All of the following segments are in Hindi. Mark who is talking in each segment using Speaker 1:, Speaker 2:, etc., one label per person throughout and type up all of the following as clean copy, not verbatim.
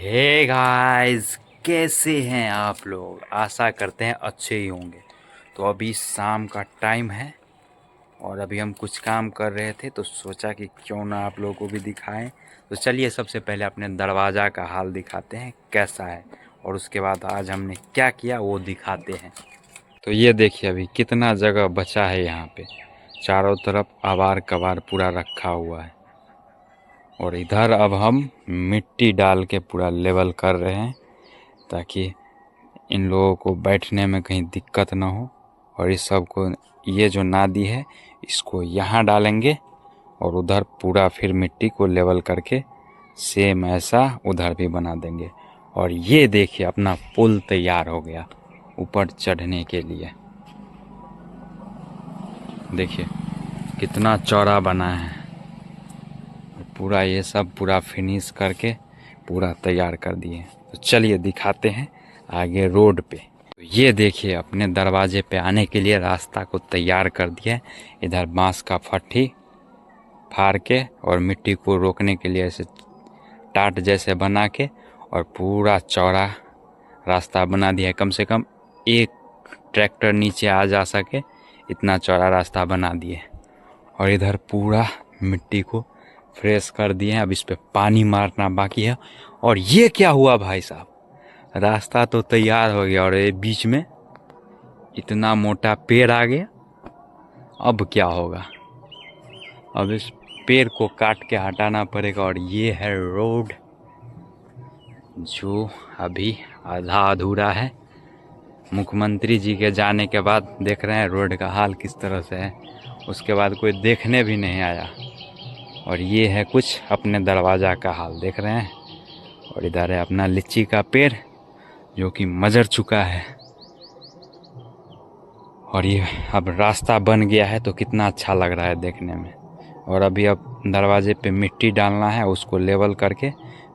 Speaker 1: हे गाइस, कैसे हैं आप लोग। आशा करते हैं अच्छे ही होंगे। तो अभी शाम का टाइम है और अभी हम कुछ काम कर रहे थे तो सोचा कि क्यों ना आप लोगों को भी दिखाएं। तो चलिए सबसे पहले अपने दरवाज़ा का हाल दिखाते हैं कैसा है, और उसके बाद आज हमने क्या किया वो दिखाते हैं। तो ये देखिए अभी कितना जगह बचा है यहाँ पे। चारों तरफ आवार कबार पूरा रखा हुआ है और इधर अब हम मिट्टी डाल के पूरा लेवल कर रहे हैं ताकि इन लोगों को बैठने में कहीं दिक्कत ना हो। और इस सब को, ये जो नादी है इसको यहाँ डालेंगे और उधर पूरा फिर मिट्टी को लेवल करके सेम ऐसा उधर भी बना देंगे। और ये देखिए अपना पुल तैयार हो गया ऊपर चढ़ने के लिए। देखिए कितना चौड़ा बना है। पूरा ये सब पूरा फिनिश करके पूरा तैयार कर दिए। तो चलिए दिखाते हैं आगे रोड पे। तो ये देखिए अपने दरवाजे पे आने के लिए रास्ता को तैयार कर दिया है। इधर बांस का फट्टी फाड़ के और मिट्टी को रोकने के लिए ऐसे टाट जैसे बना के और पूरा चौड़ा रास्ता बना दिया है। कम से कम एक ट्रैक्टर नीचे आ जा सके इतना चौड़ा रास्ता बना दिए। और इधर पूरा मिट्टी को फ्रेश कर दिए हैं। अब इस पे पानी मारना बाकी है। और ये क्या हुआ भाई साहब, रास्ता तो तैयार हो गया और ये बीच में इतना मोटा पेड़ आ गया। अब क्या होगा, अब इस पेड़ को काट के हटाना पड़ेगा। और ये है रोड जो अभी आधा अधूरा है। मुख्यमंत्री जी के जाने के बाद देख रहे हैं रोड का हाल किस तरह से है। उसके बाद कोई देखने भी नहीं आया। और ये है कुछ अपने दरवाज़ा का हाल देख रहे हैं। और इधर है अपना लीची का पेड़ जो कि मजर चुका है। और ये अब रास्ता बन गया है तो कितना अच्छा लग रहा है देखने में। और अभी अब दरवाजे पे मिट्टी डालना है, उसको लेवल करके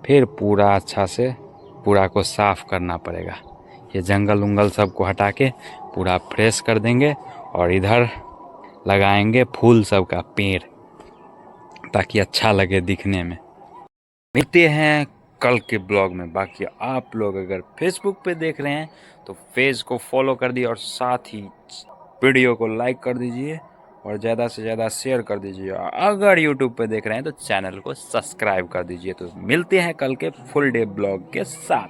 Speaker 1: फिर पूरा अच्छा से पूरा को साफ़ करना पड़ेगा। ये जंगल उंगल सबको हटा के पूरा फ्रेश कर देंगे। और इधर लगाएंगे फूल सब का पेड़ ताकि अच्छा लगे दिखने में। मिलते हैं कल के ब्लॉग में। बाकी आप लोग अगर फेसबुक पे देख रहे हैं तो पेज को फॉलो कर दिए और साथ ही वीडियो को लाइक कर दीजिए और ज़्यादा से ज़्यादा शेयर कर दीजिए। और अगर यूट्यूब पे देख रहे हैं तो चैनल को सब्सक्राइब कर दीजिए। तो मिलते हैं कल के फुल डे ब्लॉग के साथ।